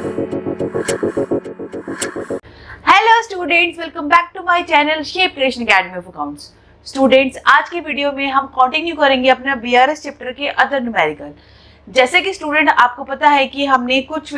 Hello students, welcome back to my channel shape creation academy of accounts. Students, आज की video में हम continue करेंगे अपना बीआरएस चैप्टर के अदर न्यूमेरिकल। जैसे कि स्टूडेंट आपको पता है कि हमने कुछ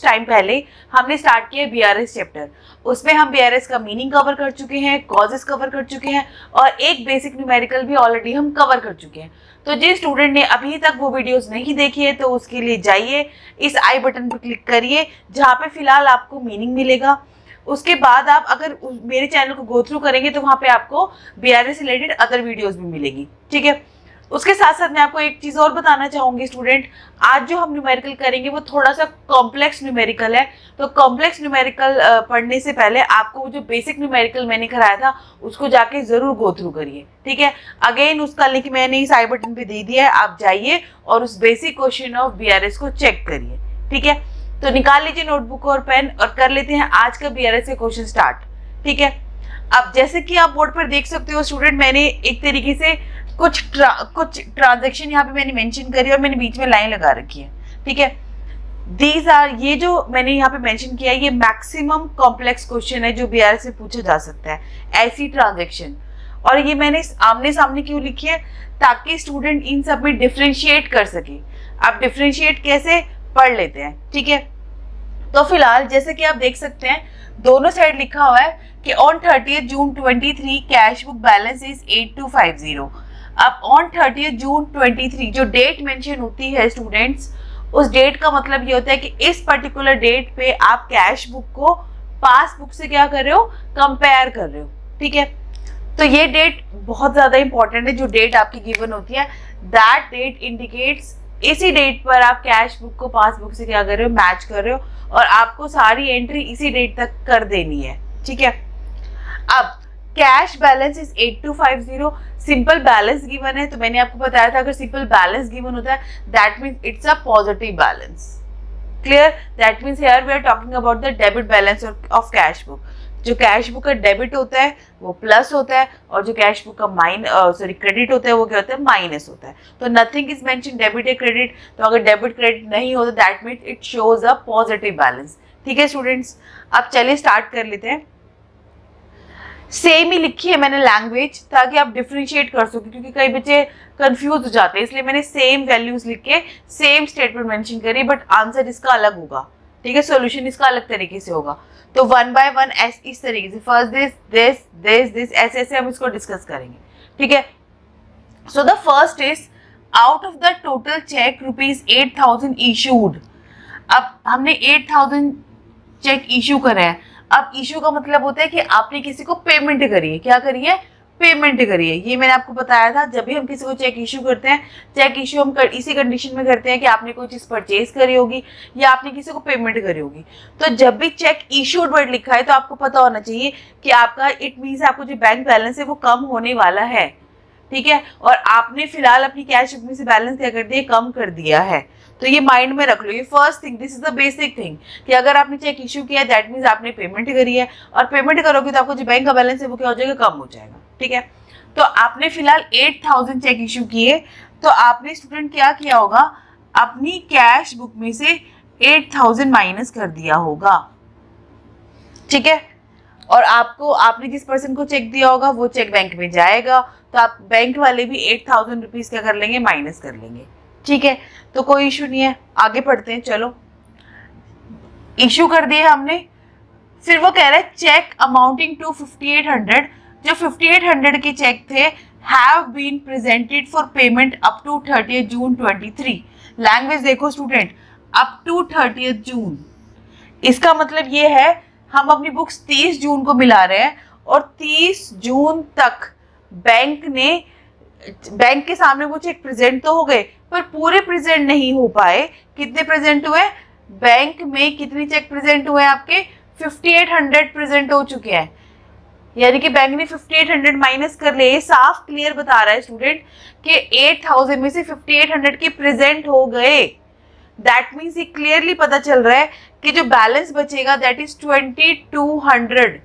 टाइम पहले हमने स्टार्ट किया बीआरएस चैप्टर। उसमें हम बीआरएस का मीनिंग कवर कर चुके हैं, कॉजेस कवर कर चुके हैं और एक बेसिक न्यूमेरिकल भी ऑलरेडी हम कवर कर चुके हैं। तो जिस स्टूडेंट ने अभी तक वो वीडियोस नहीं देखी है तो उसके लिए जाइए, इस आई बटन पर क्लिक करिए जहाँ पे फिलहाल आपको मीनिंग मिलेगा। उसके बाद आप अगर मेरे चैनल को गो थ्रू करेंगे तो वहाँ पे आपको बीआरएस रिलेटेड अदर वीडियोस भी मिलेंगी, ठीक है। उसके साथ साथ मैं आपको एक चीज़ और बताना चाहूँगी स्टूडेंट, आज जो हम न्यूमेरिकल करेंगे वो थोड़ा सा कॉम्प्लेक्स न्यूमेरिकल है। तो कॉम्प्लेक्स न्यूमेरिकल पढ़ने से पहले आपको जो बेसिक न्यूमेरिकल मैंने कराया था उसको जाके ज़रूर गो थ्रू करिए, ठीक है। अगेन उसका लिंक मैंने इस आई बटन पे दे दिया है, आप जाइए और उस बेसिक क्वेश्चन ऑफ बीआरएस को चेक करिए, ठीक है। तो निकाल लीजिए नोटबुक और पेन और कर लेते हैं आज का बीआरएस के क्वेश्चन स्टार्ट, ठीक है। अब जैसे कि आप बोर्ड पर देख सकते हो स्टूडेंट, मैंने एक तरीके से कुछ ट्रांजैक्शन यहाँ पे मैंने मेंशन करी और मैंने बीच में लाइन लगा रखी है, ठीक है। दीज आर, ये जो मैंने यहाँ पे मेंशन किया है ये मैक्सिमम कॉम्प्लेक्स क्वेश्चन है जो बीआरएस से पूछा जा सकता है, ऐसी ट्रांजैक्शन। और ये मैंने आमने सामने क्यों लिखी है, ताकि स्टूडेंट इन सब में डिफ्रेंशिएट कर सके। आप डिफ्रेंशिएट कैसे पढ़ लेते हैं, ठीक है। तो फिलहाल जैसे कि आप देख सकते हैं दोनों साइड लिखा हुआ है कि on 30 June 23 cash book balance is 8250। अब ऑन 30 जून 23 जो डेट मेंशन होती है स्टूडेंट्स, उस डेट का मतलब ये होता है कि इस पर्टिकुलर डेट पे आप कैश बुक को पासबुक से क्या कर रहे हो, कंपेयर कर रहे हो, ठीक है। तो ये डेट बहुत ज्यादा इंपॉर्टेंट है, जो डेट आपकी गिवन होती है दैट डेट इंडिकेट्स इसी डेट पर आप कैश बुक को पासबुक से क्या कर रहे हो, मैच कर रहे हो और आपको सारी एंट्री इसी डेट तक कर देनी है, ठीक है। अब cash balance is 8250, simple balance given है। तो मैंने आपको बताया था अगर सिंपल बैलेंस गिवन होता है that means it's a positive balance, clear. That means here we are talking about the debit balance of cash book. जो कैश बुक का डेबिट होता है वो प्लस होता है और जो कैश बुक का क्रेडिट होता है वो क्या होता है, माइनस होता है। तो नथिंग इज मेंशन डेबिट या क्रेडिट। तो अगर डेबिट क्रेडिट नहीं होता that means it shows a positive balance, ठीक है स्टूडेंट्स। अब चलिए स्टार्ट कर लेते हैं। सेम ही लिखी है मैंने लैंग्वेज ताकि आप डिफरेंशिएट कर सको, क्योंकि कई बच्चे कंफ्यूज हो जाते हैं, इसलिए मैंने सेम वैल्यूज लिख के सेम स्टेटमेंट मेंशन करी, बट आंसर इसका अलग होगा, ठीक है। सॉल्यूशन इसका अलग तरीके से होगा। तो 1 by 1 इस तरीके से फर्स्ट दिस ऐसे हम इसको डिस्कस करेंगे, ठीक है। So the first is out of the total cheque ₹8,000 issued. अब हमने 8,000 चेक इशू करे हैं। अब इशू का मतलब होता है कि आपने किसी को पेमेंट करी है, क्या करी है, पेमेंट करी है। ये मैंने आपको बताया था, जब भी हम किसी को चेक इशू करते हैं, चेक इशू हम इसी कंडीशन में करते हैं कि आपने कोई चीज़ परचेज करी होगी या आपने किसी को पेमेंट करी होगी। तो जब भी चेक इशूड वर्ड लिखा है तो आपको पता होना चाहिए कि आपका इट मीन्स आपको जो बैंक बैलेंस है वो कम होने वाला है, ठीक है। और आपने फिलहाल अपनी कैश बुक में से बैलेंस क्या कर दिया, कम कर दिया है। तो ये माइंड में रख लो, ये first thing, this is the basic thing कि अगर आपने चेक इशू किया दैट मीन्स आपने पेमेंट करी है और पेमेंट करोगे तो आपको जो बैंक का बैलेंस है वो क्या हो जाएगा, कम हो जाएगा, ठीक है। तो आपने फिलहाल 8,000 चेक इशू किए, तो आपने स्टूडेंट क्या किया होगा, अपनी कैश बुक में से 8,000 माइनस कर दिया होगा, ठीक है। और आपने जिस पर्सन को चेक दिया होगा वो चेक बैंक में जाएगा, तो आप बैंक वाले भी 8,000 रुपीज क्या कर लेंगे, माइनस कर लेंगे, ठीक है। तो कोई इशू नहीं है, आगे पढ़ते हैं। चलो, इशू कर दिए हमने, फिर वो कह रहा है चेक अमाउंटिंग टू 5,800, जो 5,800 के चेक थे have been presented for payment up to 30 June 23। Language देखो स्टूडेंट, अप टू 30 जून, इसका मतलब ये है हम अपनी बुक्स 30 जून को मिला रहे हैं और 30 जून तक बैंक के सामने वो चेक प्रेजेंट तो हो गए पर पूरे प्रेजेंट नहीं हो पाए। कितने प्रेजेंट हुए, बैंक में कितने चेक प्रेजेंट हुए आपके, 5,800 प्रेजेंट हो चुके हैं, यानी कि बैंक ने 5,800 माइनस कर लिए। साफ क्लियर बता रहा है स्टूडेंट कि 8,000 में से 5,800 के प्रेजेंट हो गए। दैट मीन्स ये क्लियरली पता चल रहा है कि जो बैलेंस बचेगा that is 2,200,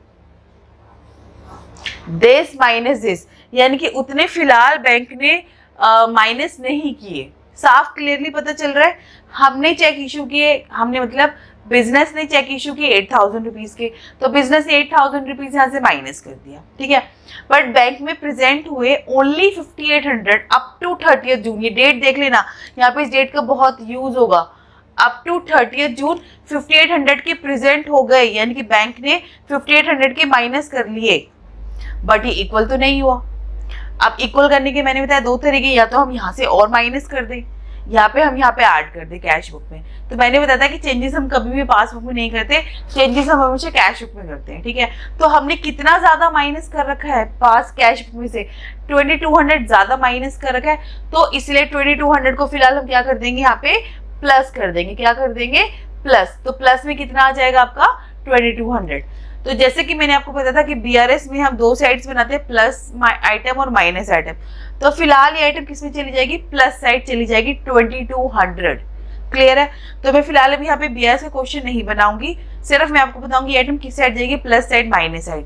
this minus this, यानी कि उतने फिलहाल बैंक ने माइनस नहीं किए। साफ क्लियरली पता चल रहा है हमने चेक इशू किए, हमने मतलब बिजनेस ने चेक इशू किए 8,000 रुपीज के, तो बिजनेस ने 8,000 रुपीज यहाँ से माइनस कर दिया, ठीक है। बट बैंक में प्रेजेंट हुए ओनली 5,800 अप टू 30 जून। ये डेट देख लेना, यहाँ पे इस डेट का बहुत यूज होगा। अप टू 30 जून 5,800 के प्रेजेंट हो गए, यानी कि बैंक ने 5,800 के माइनस कर लिए, बट ये इक्वल तो नहीं हुआ। अब इक्वल करने के मैंने बताया दो तरीके, या तो हम यहाँ से और माइनस कर दें, यहाँ पे हम यहाँ पे ऐड कर दें कैश बुक में। तो मैंने बताया था कि चेंजेस हम कभी भी पासबुक में नहीं करते, चेंजेस हम हमेशा कैश बुक में करते हैं, ठीक है। तो हमने कितना ज्यादा माइनस कर रखा है पास कैश बुक में से, 2,200 ज्यादा माइनस कर रखा है, तो इसलिए 2,200 को फिलहाल हम क्या कर देंगे, यहाँ पे प्लस कर देंगे। क्या कर देंगे, प्लस। तो प्लस में कितना आ जाएगा आपका 2,200। तो जैसे कि मैंने आपको बताया था कि बीआरएस में हम दो साइड्स बनाते हैं, प्लस आइटम और माइनस आइटम। तो फिलहाल ये आइटम किसमें चली जाएगी, प्लस साइड चली जाएगी 2,200। क्लियर है। तो मैं फिलहाल अभी यहाँ पे बीआरएस का क्वेश्चन नहीं बनाऊंगी, सिर्फ मैं आपको बताऊंगी आइटम किस साइड जाएगी, प्लस साइड माइनस साइड।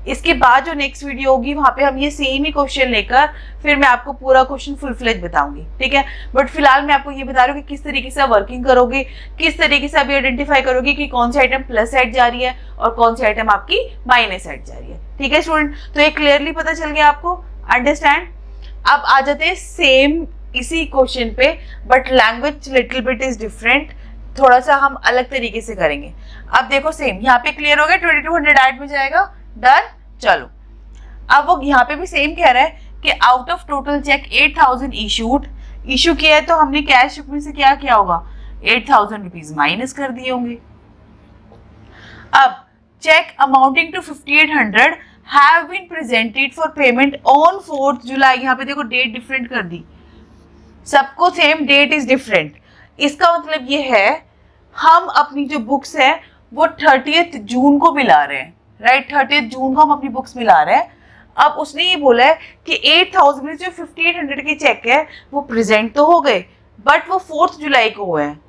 इसके बाद जो नेक्स्ट वीडियो होगी वहां पे हम ये सेम ही क्वेश्चन लेकर फिर मैं आपको पूरा क्वेश्चन फुल फ्लेज बताऊंगी, ठीक है। बट फिलहाल मैं आपको ये बता रही हूँ कि किस तरीके से वर्किंग करोगे, किस तरीके से अभी आइडेंटिफाई करोगे कि कौन सी आइटम प्लस साइड जा रही है और कौन सी आइटम आपकी माइनस साइड जा रही है, ठीक है स्टूडेंट। तो ये क्लियरली पता चल गया आपको, अंडरस्टैंड। अब आ जाते हैं सेम इसी क्वेश्चन पे, but language little bit is different, थोड़ा सा हम अलग तरीके से करेंगे। अब देखो सेम यहाँ पे क्लियर हो गया, 2,200 ऐड में जाएगा, डन। चलो अब वो यहाँ पे भी सेम कह रहा है कि out of total cheque 8,000 issue किया है, तो हमने कैश बुक में से क्या किया होगा, 8,000 रुपीज माइनस कर दिए होंगे। अब cheque amounting to 5,800 have been presented for payment on 4 July. यहाँ पे देखो डेट डिफरेंट कर दी, सबको सेम डेट इज डिफरेंट। इसका मतलब ये है हम अपनी जो बुक्स है वो 30 जून को मिला रहे हैं, राइट। 30 जून को हम अपनी बुक्स मिला रहे हैं। अब उसने ये बोला है कि 8,000 में जो 5,800 के चेक है वो प्रेजेंट तो हो गए, बट वो 4 जुलाई को हुए हैं।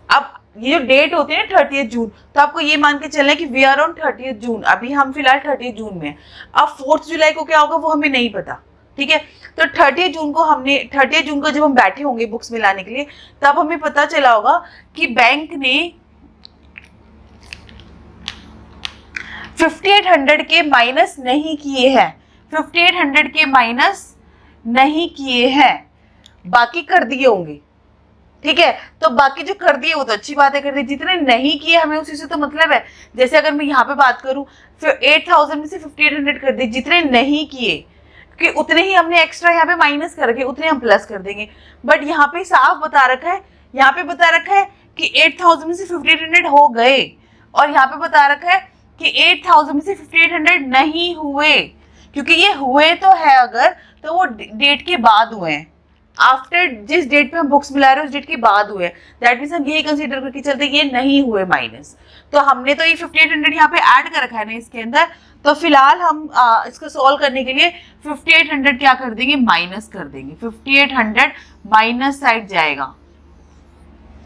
अब ये जो डेट होती है ना 30 जून, तो आपको ये मान के चलना है कि वी आर ऑन 30 जून, अभी हम फिलहाल 30 जून में। अब 4 जुलाई को क्या होगा वो हमें नहीं पता, ठीक है। तो 30 जून को जब हम बैठे होंगे बुक्स मिलाने के लिए, तब हमें पता चला होगा कि बैंक ने 5,800 के माइनस नहीं किए हैं, 5,800 के माइनस नहीं किए हैं, बाकी कर दिए होंगे, ठीक है। तो बाकी जो कर दिए वो तो अच्छी बात है, कर दिए। जितने नहीं किए हमें उसी से तो मतलब है। जैसे अगर मैं यहाँ पे बात करूं, फिर 8,000 में से 5,800 कर दिए, जितने नहीं किए कि उतने ही हमने एक्स्ट्रा यहाँ पे माइनस कर रखे, उतने हम प्लस कर देंगे। बट यहाँ पे साफ बता रखा है, यहाँ पे बता रखा है कि 8,000 में से 5,800 हो गए, और यहाँ पे बता रखा है कि 8,000 में से 5,800 नहीं हुए, क्योंकि ये हुए तो है अगर, तो वो डेट के बाद हुए हैं, आफ्टर जिस डेट पे हम बुक्स मिला रहे हैं उस डेट के बाद हुए। दैट मीन्स हम यही कंसीडर करके चलते ये नहीं हुए माइनस। तो हमने तो ये 5,800 यहाँ पे ऐड कर रखा है ना इसके अंदर, तो फिलहाल हम इसको सॉल्व करने के लिए 5,800 क्या कर देंगे, माइनस कर देंगे। 5,800 माइनस साइड जाएगा,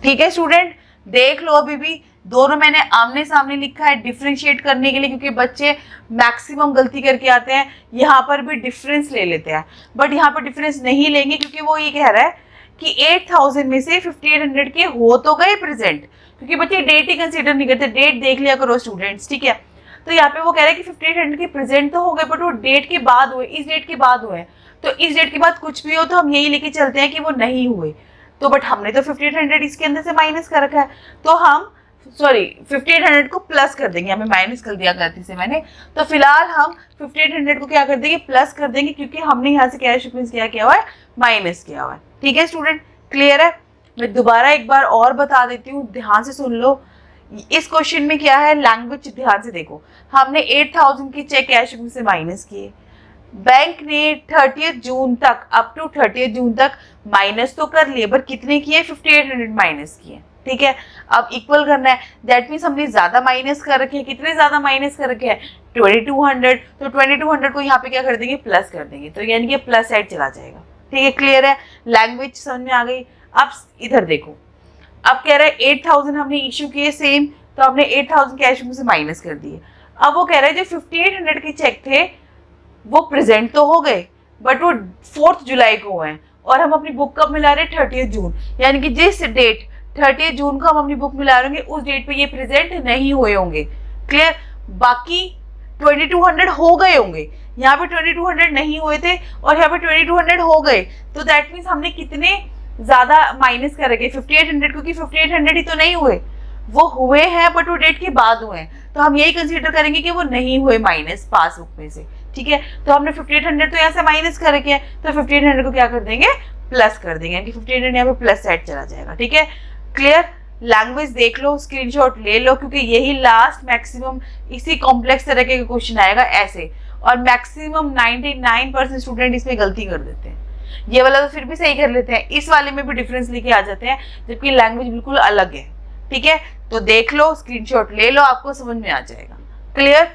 ठीक है स्टूडेंट। देख लो अभी भी दोनों मैंने आमने सामने लिखा है डिफरेंशिएट करने के लिए, क्योंकि बच्चे मैक्सिमम गलती करके आते हैं, यहाँ पर भी डिफरेंस ले लेते हैं, बट यहाँ पर डिफरेंस नहीं लेंगे, क्योंकि वो ये कह रहा है कि 8,000 में से 5,800 के हो तो गए प्रेजेंट, क्योंकि बच्चे डेट ही कंसीडर नहीं करते। डेट देख लिया करो स्टूडेंट्स, ठीक है। तो यहाँ पे वो कह रहा है कि 5,800 के प्रेजेंट तो हो गए, बट वो डेट के बाद हुए, इस डेट के बाद हुए। तो इस डेट के बाद कुछ भी हो तो हम यही लेके चलते हैं कि वो नहीं हुए। तो बट हमने तो 5,800 इसके अंदर से माइनस कर रखा है, तो हम 5,800 को प्लस कर देंगे, हमें माइनस कर दिया गलती से मैंने। तो फिलहाल हम 5,800 को क्या कर देंगे, प्लस कर देंगे, क्योंकि हमने यहाँ से कैश मींस क्या किया हुआ है, माइनस किया हुआ है, ठीक है स्टूडेंट। क्लियर है। मैं दोबारा एक बार और बता देती हूँ, ध्यान से सुन लो। इस क्वेश्चन में क्या है, लैंग्वेज ध्यान से देखो। हमने 8,000 की चेक कैश से माइनस किए, बैंक ने 30 जून तक, अप टू 30 जून तक माइनस तो कर लिए, पर कितने किए, 5,800 माइनस किए, ठीक है। अब इक्वल करना है, दैट मीन्स हमने ज्यादा माइनस कर रखे हैं। कितने ज्यादा माइनस कर रखे हैं, 2,200। तो 2,200 को यहाँ पे क्या कर देंगे, प्लस कर देंगे, तो यानी कि प्लस साइड चला जाएगा, ठीक है। क्लियर है, लैंग्वेज समझ में आ गई। अब इधर देखो, अब कह रहा है 8,000 हमने इशू किए सेम, तो हमने 8,000 कैश में से माइनस कर दिए। अब वो कह रहा है जो 5,800 के चेक थे वो प्रेजेंट तो हो गए, बट वो 4 जुलाई को हुए हैं, और हम अपनी बुक कब मिला रहे हैं, 30 जून, यानी कि जिस डेट 30 जून को हम अपनी बुक में ला रहे होंगे, उस डेट पे ये प्रेजेंट नहीं हुए होंगे। क्लियर? बाकी 2200 हो गए होंगे, यहाँ पे 2200 नहीं हुए थे और यहाँ पे 2200 हो गए, तो दैट मीन्स हमने कितने ज्यादा माइनस कर रखे 5800, क्योंकि 5800 ही तो नहीं हुए, वो हुए हैं बट वो डेट के बाद हुए हैं, तो हम यही कंसीडर करेंगे कि वो नहीं हुए माइनस पासबुक में से। ठीक है, तो हमने 5800 तो यहाँ से माइनस कर रखे हैं, तो 5800 को क्या कर देंगे, प्लस कर देंगे, यानी कि 5800 यहाँ पे प्लस साइड चला जाएगा। ठीक है, क्लियर? लैंग्वेज देख लो, स्क्रीनशॉट ले लो, क्योंकि यही लास्ट मैक्सिमम इसी कॉम्प्लेक्स तरह के क्वेश्चन आएगा ऐसे, और मैक्सिमम 99% स्टूडेंट इसमें गलती कर देते हैं। ये वाला तो फिर भी सही कर लेते हैं, इस वाले में भी डिफरेंस लेके आ जाते हैं, जबकि लैंग्वेज बिल्कुल अलग है। ठीक है, तो देख लो, स्क्रीनशॉट ले लो, आपको समझ में आ जाएगा। क्लियर?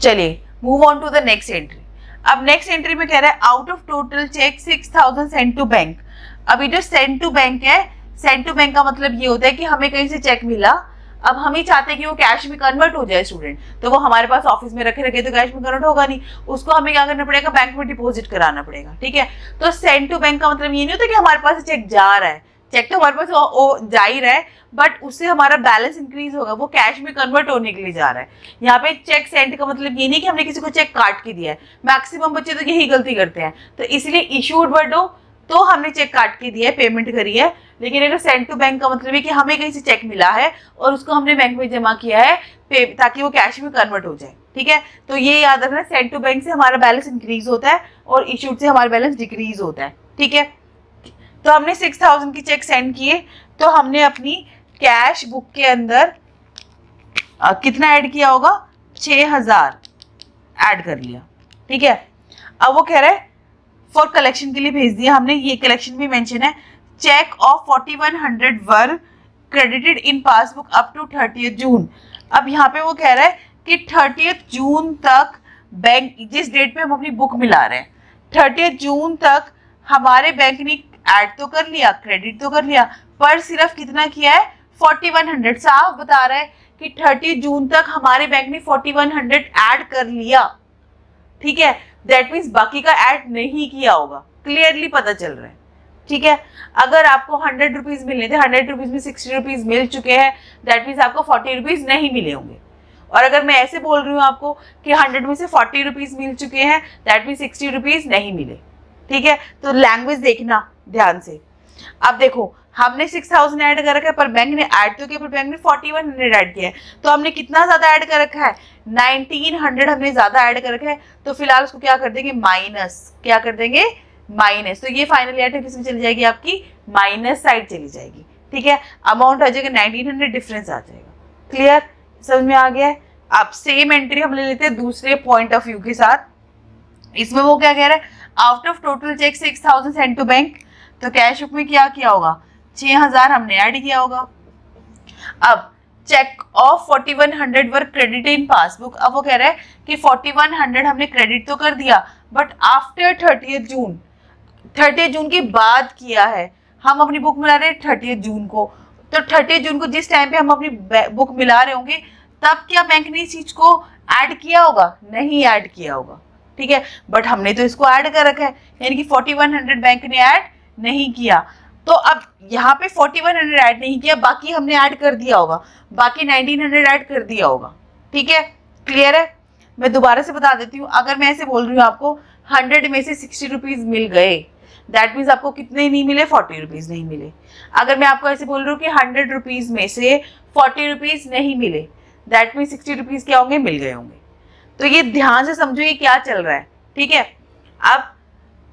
चलिए move on to the next entry. अब नेक्स्ट एंट्री में कह रहा है out of total cheque 6000 sent to bank. अभी जो सेंड टू बैंक है, सेंड टू बैंक का मतलब ये होता है कि हमें कहीं से चेक मिला, अब हम ही चाहते हैं कि वो कैश में कन्वर्ट हो जाए स्टूडेंट, तो वो हमारे पास ऑफिस में रखे तो कैश में कन्वर्ट होगा नहीं, उसको हमें क्या करना पड़ेगा, बैंक में डिपॉजिट कराना पड़ेगा। ठीक है, तो सेंड टू बैंक का मतलब ये नहीं होता कि हमारे पास चेक जा रहा है, चेक तो हमारे पास जा ही रहा है, बट उससे हमारा बैलेंस इंक्रीज होगा, वो कैश में कन्वर्ट होने के लिए जा रहा है। यहाँ पे चेक सेंड का मतलब ये नहीं कि हमने किसी को चेक काट के दिया है, मैक्सिमम बच्चे तो यही गलती करते हैं, तो इसलिए इशूड वर्ड हो तो हमने चेक काट के दिया है, पेमेंट करी है, लेकिन अगर सेंड टू बैंक का मतलब है कि हमें कहीं से चेक मिला है और उसको हमने बैंक में जमा किया है ताकि वो कैश में कन्वर्ट हो जाए। ठीक है, तो ये याद रखना, सेंड टू बैंक से हमारा बैलेंस इंक्रीज होता है और इशूड से हमारा बैलेंस डिक्रीज होता है। ठीक है, तो हमने 6000 की चेक सेंड किए, तो हमने अपनी कैश बुक के अंदर कितना ऐड किया होगा, 6000 ऐड कर लिया। ठीक है, अब वो कह रहा है फॉर कलेक्शन के लिए भेज दिया हमने, ये कलेक्शन भी मेंशन है, cheque of 4100 were credited in passbook up to 30 June. अब यहाँ पे वो कह रहा है कि 30 जून तक बैंक, जिस डेट पे हम अपनी बुक मिला रहे हैं, 30 जून तक हमारे बैंक ने ऐड तो कर लिया, क्रेडिट तो कर लिया, पर सिर्फ कितना किया है, 4100। साफ बता रहा है कि 30 जून तक हमारे बैंक ने 4100 ऐड कर लिया। ठीक है, दैट मीन्स बाकी का ऐड नहीं किया होगा, क्लियरली पता चल रहा है। ठीक है, अगर आपको 100 रुपीज मिलने थे, 100 रुपीज में 60 रुपीज मिल चुके हैं, दैट मीन्स आपको 40 रुपीज नहीं मिले होंगे। और अगर मैं ऐसे बोल रही हूँ आपको कि 100 में से 40 रुपीज मिल चुके हैं, दैट मीन्स 60 रुपीज नहीं मिले। ठीक है, तो लैंग्वेज देखना ध्यान से। अब देखो, हमने 6000 ऐड कर रखा है, पर बैंक ने ऐड तो किया, पर बैंक ने 4100 ऐड किया है, तो हमने कितना ज्यादा ऐड कर रखा है, 1900 हमने ज्यादा ऐड कर रखा है, तो फिलहाल उसको क्या कर देंगे, माइनस। क्या कर देंगे, माइनस। तो ये फाइनल ऐड किसमें चली जाएगी, आपकी माइनस साइड चली जाएगी। ठीक है, अमाउंट आ जाएगा 1900, डिफरेंस आ जाएगा। क्लियर? समझ में आ गया है? अब सेम एंट्री हम ले लेते हैं दूसरे पॉइंट ऑफ व्यू के साथ। इसमें वो क्या कह रहा है, out of total cheque 6000 sent to bank, तो कैश बुक में क्या किया होगा, 6000 हमने ऐड किया होगा। अब cheque of 4100 were credit in passbook, अब वो कह रहा है कि 4100 हमने क्रेडिट तो कर दिया, बट आफ्टर 30 जून, 30 जून के बाद किया है। हम अपनी बुक मिला रहे हैं 30 जून को, तो 30 जून को जिस टाइम पे हम अपनी बुक मिला रहे होंगे, तब क्या बैंक ने इस चीज को ऐड किया होगा, नहीं ऐड किया होगा। ठीक है, बट हमने तो इसको ऐड कर रखा है, यानी कि 4100 बैंक ने ऐड नहीं किया, तो अब यहाँ पे 4100 ऐड नहीं किया, बाकी हमने ऐड कर दिया होगा, बाकी 1900 ऐड कर दिया होगा। ठीक है, क्लियर है? मैं दोबारा से बता देती हूँ, अगर मैं ऐसे बोल रही हूँ आपको 100 में से 60 रुपीज मिल गए, दैट मीन्स आपको कितने नहीं मिले, 40 रुपीज नहीं मिले। अगर मैं आपको ऐसे बोल रही हूँ कि 100 रुपीज में से 40 रुपीज नहीं मिले, दैट मीन्स 60 रुपीज क्या होंगे, मिल गए होंगे। तो ये ध्यान से समझो ये क्या चल रहा है। ठीक है, अब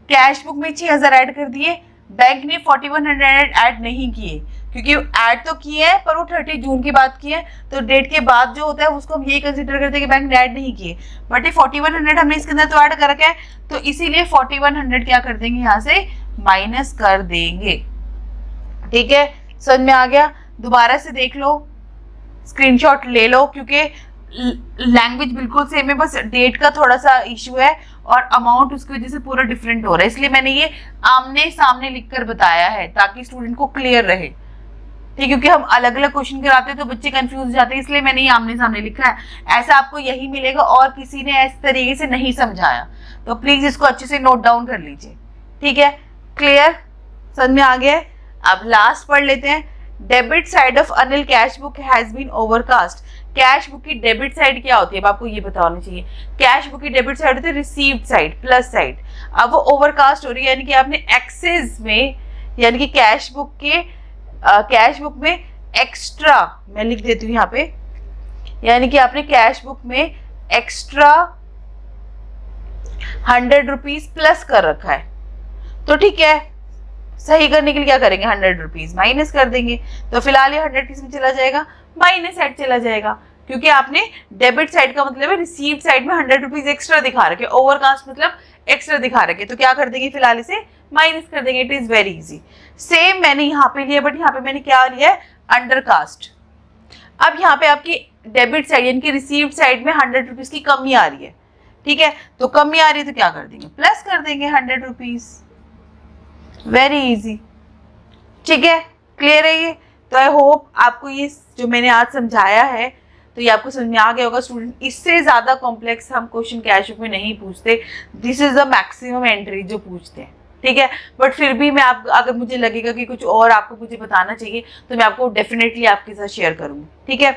कैश बुक में 6000 ऐड कर दिए, बैंक ने 4100 ऐड नहीं किए, क्योंकि ऐड तो किए हैं पर वो 30 जून के बाद किए हैं, तो डेट के बाद जो होता है उसको हम यही कंसीडर करते हैं कि बैंक ने ऐड नहीं किए, बट ये 4100 हमने इसके अंदर तो ऐड कर रखा है, तो इसीलिए 4100 क्या कर देंगे, यहाँ से माइनस कर देंगे। ठीक है, समझ में आ गया? दोबारा से देख लो, स्क्रीनशॉट ले लो, क्योंकि लैंग्वेज बिल्कुल सेम है, बस डेट का थोड़ा सा इशू है और अमाउंट उसकी वजह से पूरा डिफरेंट हो रहा है, इसलिए मैंने ये आमने सामने लिखकर बताया है ताकि स्टूडेंट को क्लियर रहे। ठीक, क्योंकि हम अलग अलग क्वेश्चन कराते हैं तो बच्चे कंफ्यूज हो जाते हैं, इसलिए मैंने ये आमने सामने लिखा है। ऐसा आपको यही मिलेगा और किसी ने इस तरीके से नहीं समझाया, तो प्लीज इसको अच्छे से नोट डाउन कर लीजिए। ठीक है, क्लियर? समझ में आ गया है? अब लास्ट पढ़ लेते हैं, debit side of Anil cash book has been overcast. Cash book की डेबिट साइड क्या होती है, अब आपको ये पता होना चाहिए। कैश बुक की डेबिट साइड होती है रिसीव्ड साइड, प्लस साइड। अब वो ओवरकास्ट हो रही है, यानी कि आपने एक्सेस में, यानी कि कैश बुक में एक्स्ट्रा, मैं लिख देती हूँ यहाँ पे, यानी कि आपने कैश बुक में एक्स्ट्रा 100 रुपीज प्लस कर रखा है। तो ठीक है, सही करने के लिए क्या करेंगे, 100 रुपीज माइनस कर देंगे। तो फिलहाल ये 100 किस में चला जाएगा, माइनस साइड चला जाएगा, क्योंकि आपने डेबिट साइड का मतलब है रिसीव्ड साइड में 100 रुपीज एक्स्ट्रा दिखा रखे, ओवरकास्ट मतलब एक्स्ट्रा दिखा रखे। तो क्या कर देंगे, फिलहाल इसे माइनस कर देंगे। It is very easy. Same मैंने यहाँ पे लिया, बट यहाँ पे मैंने क्या लिया है, अंडरकास्ट। अब यहाँ पे आपकी डेबिट साइड यानी कि रिसीव्ड साइड में 100 रुपीज की कमी आ रही है, ठीक है। तो कमी आ रही है तो क्या कर देंगे, प्लस कर देंगे 100 रुपीज। वेरी इजी, ठीक है, क्लियर है ये। तो आई होप आपको ये जो मैंने आज समझाया है तो ये आपको समझ में आ गया होगा। स्टूडेंट, इससे ज्यादा कॉम्प्लेक्स हम क्वेश्चन कैश बुक में नहीं पूछते। This is the maximum entry जो पूछते हैं, ठीक है। बट फिर भी मैं आप, अगर मुझे लगेगा कि कुछ और आपको मुझे बताना चाहिए तो मैं आपको डेफिनेटली आपके साथ शेयर करूंगी, ठीक है।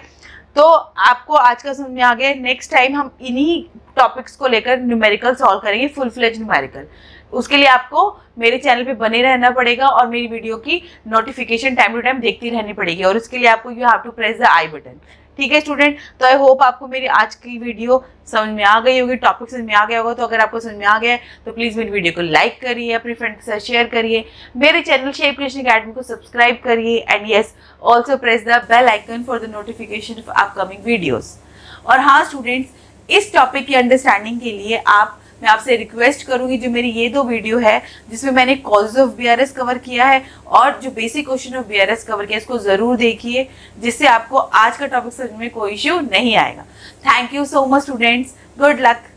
तो आपको आज का समझ में आ गया। नेक्स्ट टाइम हम इन्हीं टॉपिक्स को लेकर न्यूमेरिकल सॉल्व करेंगे, फुल फ्लेज न्यूमेरिकल। उसके लिए आपको मेरे चैनल पे बने रहना पड़ेगा और मेरी वीडियो की नोटिफिकेशन टाइम टू टाइम देखती रहनी पड़ेगी, और उसके लिए आपको you have to press the I button, ठीक है स्टूडेंट। तो आई होप आपको मेरी आज की वीडियो समझ में आ गई होगी, टॉपिक समझ में आ गया होगा। तो अगर आपको समझ में आ गया है तो प्लीज़ मेरी वीडियो को लाइक करिए, अपने फ्रेंड के साथ शेयर करिए, मेरे चैनल शेप क्रिएशन अकेडमी को सब्सक्राइब करिए, and yes also press the bell icon for the notification of upcoming videos. और हाँ स्टूडेंट्स, इस टॉपिक की अंडरस्टैंडिंग के लिए मैं आपसे रिक्वेस्ट करूंगी, जो मेरी ये 2 वीडियो है जिसमें मैंने कॉजेज ऑफ बीआरएस कवर किया है और जो basic question of BRS cover किया है, इसको जरूर देखिए, जिससे आपको आज का टॉपिक समझ में कोई इश्यू नहीं आएगा। Thank you so much students, good luck.